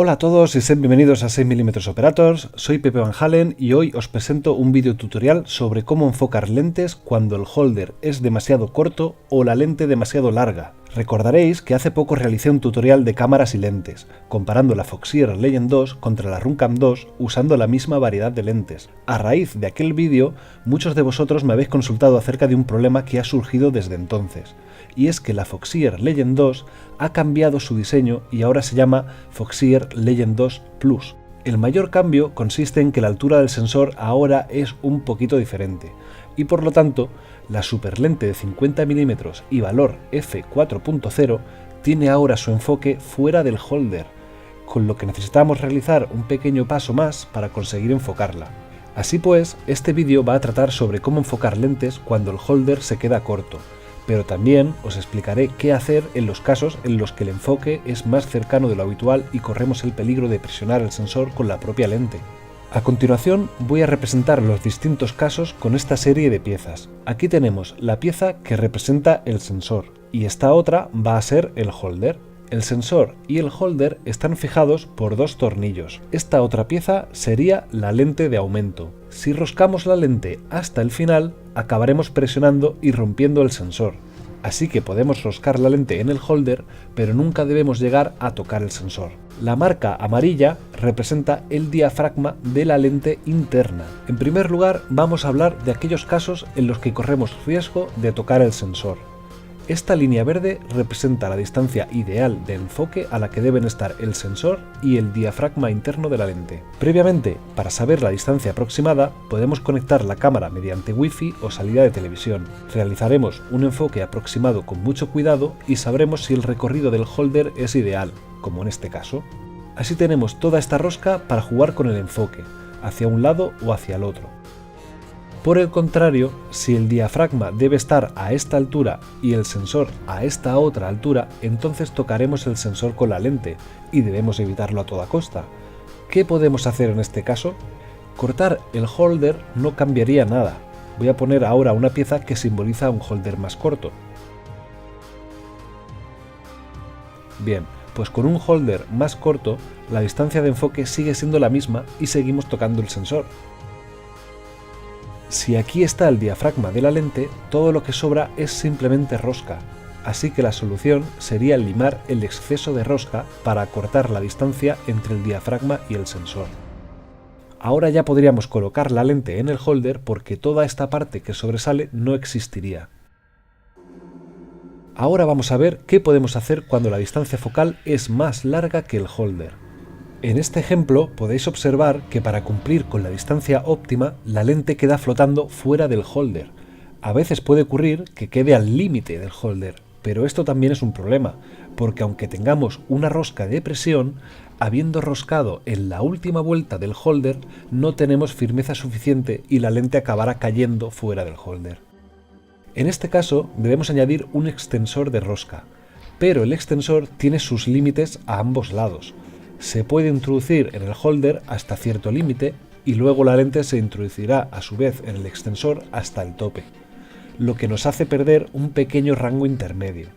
Hola a todos y sean bienvenidos a 6mm Operators, soy Pepe Van Halen y hoy os presento un vídeo tutorial sobre cómo enfocar lentes cuando el holder es demasiado corto o la lente demasiado larga. Recordaréis que hace poco realicé un tutorial de cámaras y lentes, comparando la Foxeer Legend 2 contra la Runcam 2 usando la misma variedad de lentes. A raíz de aquel vídeo, muchos de vosotros me habéis consultado acerca de un problema que ha surgido desde entonces, y es que la Foxeer Legend 2 ha cambiado su diseño y ahora se llama Foxeer Legend 2 Plus. El mayor cambio consiste en que la altura del sensor ahora es un poquito diferente, y por lo tanto, la superlente de 50mm y valor f4.0 tiene ahora su enfoque fuera del holder, con lo que necesitamos realizar un pequeño paso más para conseguir enfocarla. Así pues, este vídeo va a tratar sobre cómo enfocar lentes cuando el holder se queda corto, pero también os explicaré qué hacer en los casos en los que el enfoque es más cercano de lo habitual y corremos el peligro de presionar el sensor con la propia lente. A continuación voy a representar los distintos casos con esta serie de piezas. Aquí tenemos la pieza que representa el sensor y esta otra va a ser el holder. El sensor y el holder están fijados por dos tornillos. Esta otra pieza sería la lente de aumento. Si roscamos la lente hasta el final, acabaremos presionando y rompiendo el sensor. Así que podemos roscar la lente en el holder, pero nunca debemos llegar a tocar el sensor. La marca amarilla representa el diafragma de la lente interna. En primer lugar, vamos a hablar de aquellos casos en los que corremos riesgo de tocar el sensor. Esta línea verde representa la distancia ideal de enfoque a la que deben estar el sensor y el diafragma interno de la lente. Previamente, para saber la distancia aproximada, podemos conectar la cámara mediante Wi-Fi o salida de televisión. Realizaremos un enfoque aproximado con mucho cuidado y sabremos si el recorrido del holder es ideal, como en este caso. Así tenemos toda esta rosca para jugar con el enfoque, hacia un lado o hacia el otro. Por el contrario, si el diafragma debe estar a esta altura y el sensor a esta otra altura, entonces tocaremos el sensor con la lente y debemos evitarlo a toda costa. ¿Qué podemos hacer en este caso? Cortar el holder no cambiaría nada. Voy a poner ahora una pieza que simboliza un holder más corto. Bien, pues con un holder más corto, la distancia de enfoque sigue siendo la misma y seguimos tocando el sensor. Si aquí está el diafragma de la lente, todo lo que sobra es simplemente rosca, así que la solución sería limar el exceso de rosca para acortar la distancia entre el diafragma y el sensor. Ahora ya podríamos colocar la lente en el holder porque toda esta parte que sobresale no existiría. Ahora vamos a ver qué podemos hacer cuando la distancia focal es más larga que el holder. En este ejemplo podéis observar que para cumplir con la distancia óptima, la lente queda flotando fuera del holder. A veces puede ocurrir que quede al límite del holder, pero esto también es un problema, porque aunque tengamos una rosca de presión, habiendo roscado en la última vuelta del holder, no tenemos firmeza suficiente y la lente acabará cayendo fuera del holder. En este caso debemos añadir un extensor de rosca, pero el extensor tiene sus límites a ambos lados. Se puede introducir en el holder hasta cierto límite y luego la lente se introducirá a su vez en el extensor hasta el tope, lo que nos hace perder un pequeño rango intermedio.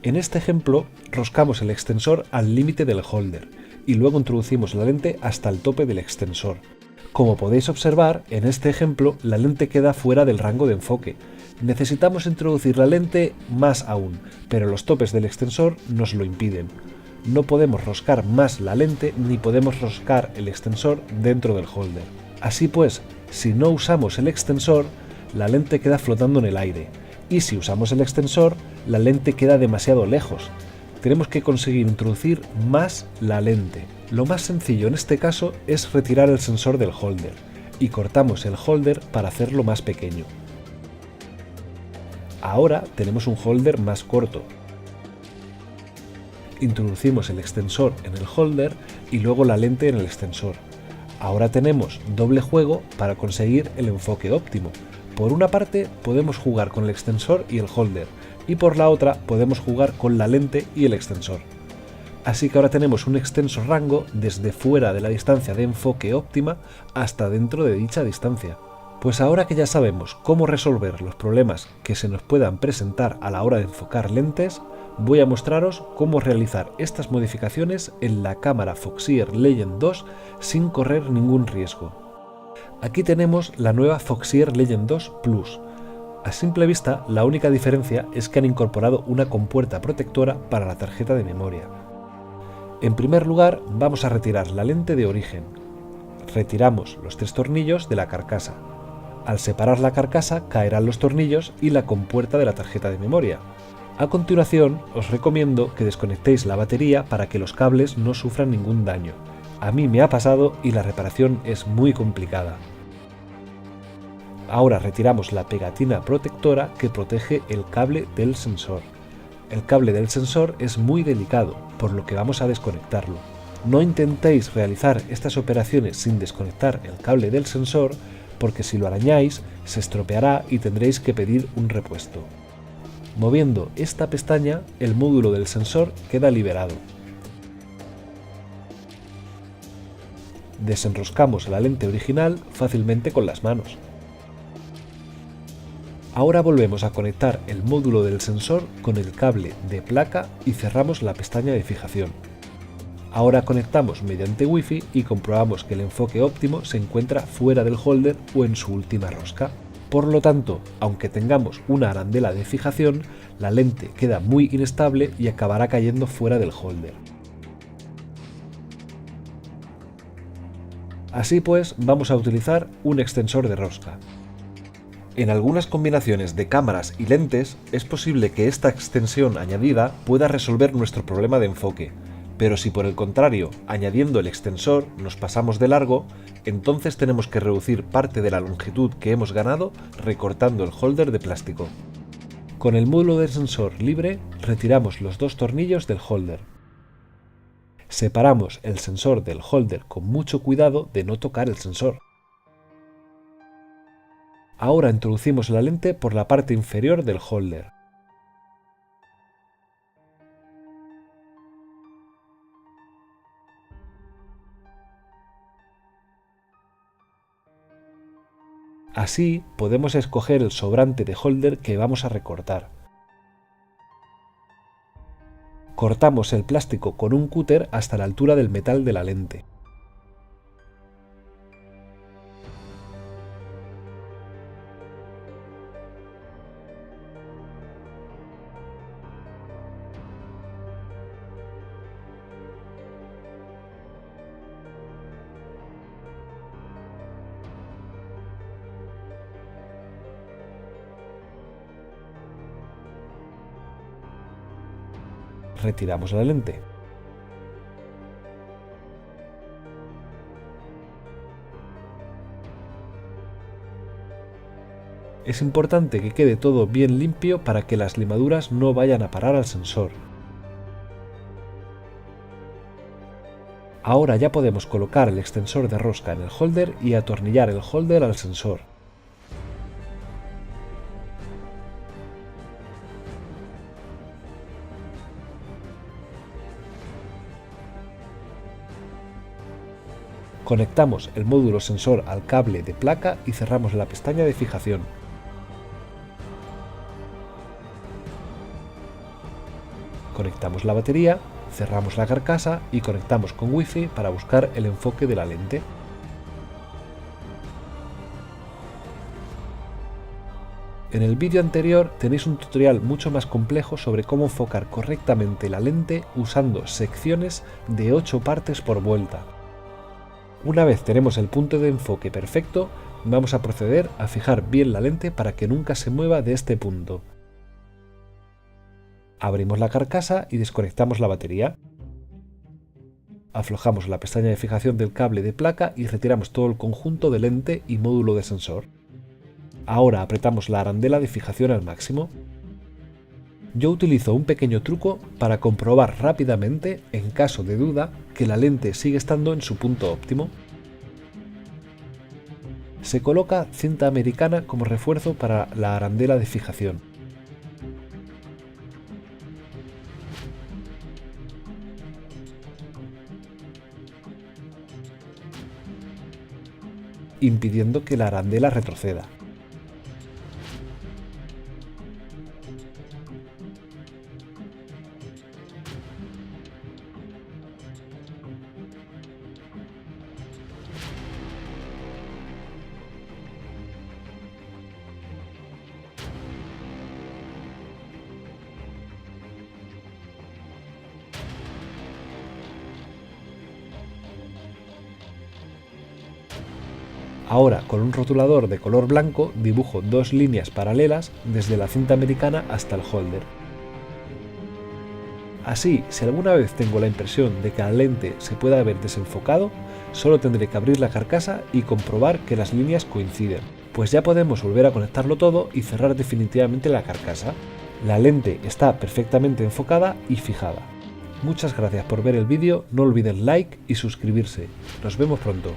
En este ejemplo, roscamos el extensor al límite del holder y luego introducimos la lente hasta el tope del extensor. Como podéis observar, en este ejemplo la lente queda fuera del rango de enfoque. Necesitamos introducir la lente más aún, pero los topes del extensor nos lo impiden. No podemos roscar más la lente ni podemos roscar el extensor dentro del holder. Así pues, si no usamos el extensor, la lente queda flotando en el aire, y si usamos el extensor, la lente queda demasiado lejos. Tenemos que conseguir introducir más la lente. Lo más sencillo en este caso es retirar el sensor del holder, y cortamos el holder para hacerlo más pequeño. Ahora tenemos un holder más corto. Introducimos el extensor en el holder y luego la lente en el extensor. Ahora tenemos doble juego para conseguir el enfoque óptimo. Por una parte podemos jugar con el extensor y el holder, y por la otra podemos jugar con la lente y el extensor. Así que ahora tenemos un extenso rango desde fuera de la distancia de enfoque óptima hasta dentro de dicha distancia. Pues ahora que ya sabemos cómo resolver los problemas que se nos puedan presentar a la hora de enfocar lentes, voy a mostraros cómo realizar estas modificaciones en la cámara Foxeer Legend 2 sin correr ningún riesgo. Aquí tenemos la nueva Foxeer Legend 2 Plus. A simple vista, la única diferencia es que han incorporado una compuerta protectora para la tarjeta de memoria. En primer lugar, vamos a retirar la lente de origen. Retiramos los 3 tornillos de la carcasa. Al separar la carcasa caerán los tornillos y la compuerta de la tarjeta de memoria. A continuación, os recomiendo que desconectéis la batería para que los cables no sufran ningún daño. A mí me ha pasado y la reparación es muy complicada. Ahora retiramos la pegatina protectora que protege el cable del sensor. El cable del sensor es muy delicado, por lo que vamos a desconectarlo. No intentéis realizar estas operaciones sin desconectar el cable del sensor, porque si lo arañáis, se estropeará y tendréis que pedir un repuesto. Moviendo esta pestaña, el módulo del sensor queda liberado. Desenroscamos la lente original fácilmente con las manos. Ahora volvemos a conectar el módulo del sensor con el cable de placa y cerramos la pestaña de fijación. Ahora conectamos mediante Wi-Fi y comprobamos que el enfoque óptimo se encuentra fuera del holder o en su última rosca. Por lo tanto, aunque tengamos una arandela de fijación, la lente queda muy inestable y acabará cayendo fuera del holder. Así pues, vamos a utilizar un extensor de rosca. En algunas combinaciones de cámaras y lentes es posible que esta extensión añadida pueda resolver nuestro problema de enfoque, pero si por el contrario, añadiendo el extensor, nos pasamos de largo, entonces tenemos que reducir parte de la longitud que hemos ganado recortando el holder de plástico. Con el módulo del sensor libre, retiramos los 2 tornillos del holder. Separamos el sensor del holder con mucho cuidado de no tocar el sensor. Ahora introducimos la lente por la parte inferior del holder. Así podemos escoger el sobrante de holder que vamos a recortar. Cortamos el plástico con un cúter hasta la altura del metal de la lente. Retiramos la lente. Es importante que quede todo bien limpio para que las limaduras no vayan a parar al sensor. Ahora ya podemos colocar el extensor de rosca en el holder y atornillar el holder al sensor. Conectamos el módulo sensor al cable de placa y cerramos la pestaña de fijación. Conectamos la batería, cerramos la carcasa y conectamos con Wi-Fi para buscar el enfoque de la lente. En el vídeo anterior tenéis un tutorial mucho más complejo sobre cómo enfocar correctamente la lente usando secciones de 8 partes por vuelta. Una vez tenemos el punto de enfoque perfecto, vamos a proceder a fijar bien la lente para que nunca se mueva de este punto. Abrimos la carcasa y desconectamos la batería. Aflojamos la pestaña de fijación del cable de placa y retiramos todo el conjunto de lente y módulo de sensor. Ahora apretamos la arandela de fijación al máximo. Yo utilizo un pequeño truco para comprobar rápidamente, en caso de duda, que la lente sigue estando en su punto óptimo. Se coloca cinta americana como refuerzo para la arandela de fijación. Impidiendo que la arandela retroceda. . Ahora, con un rotulador de color blanco, dibujo dos líneas paralelas desde la cinta americana hasta el holder. Así, si alguna vez tengo la impresión de que la lente se puede haber desenfocado, solo tendré que abrir la carcasa y comprobar que las líneas coinciden, pues ya podemos volver a conectarlo todo y cerrar definitivamente la carcasa. La lente está perfectamente enfocada y fijada. Muchas gracias por ver el vídeo, no olviden like y suscribirse. Nos vemos pronto.